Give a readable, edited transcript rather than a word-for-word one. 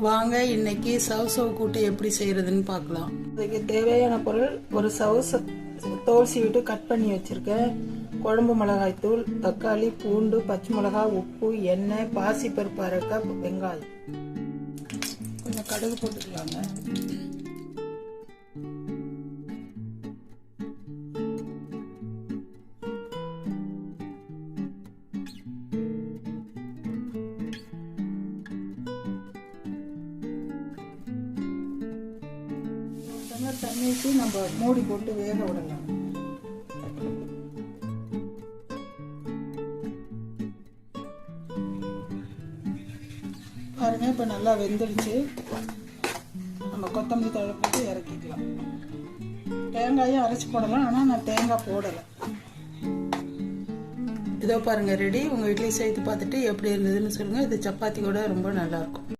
வாங்க இன்னைக்கு சவ் கூட்டு எப்படி செய்யறதுன்னு பார்க்கலாம். அதுக்கு தேவையான பொருள் ஒரு தோல் சீவிட்டு கட் பண்ணி வச்சிருக்கேன். குழம்பு மிளகாய் தூள், தக்காளி, பூண்டு, பச்சை மிளகாய், உப்பு, எண்ணெய், பாசிப்பருப்பு அரை கப், வெங்காயம். கொஞ்சம் கடுகு போட்டுக்கலாங்க. தண்ணி ஊற்றி நம்ம மூடி போட்டு வேக விடலாம். பாருங்க, இப்போ நல்லா வெந்துடுச்சு. நம்ம கொத்தமல்லி தழை போட்டு இறக்கிக்கலாம். தேங்காயும் அரைச்சி போடலாம், ஆனால் நான் தேங்காய் போடலை. இதோ பாருங்க ரெடி. உங்கள் வீட்லேயும் சேர்த்து பார்த்துட்டு எப்படி இருந்ததுன்னு சொல்லுங்கள். இது சப்பாத்தி கூட ரொம்ப நல்லாயிருக்கும்.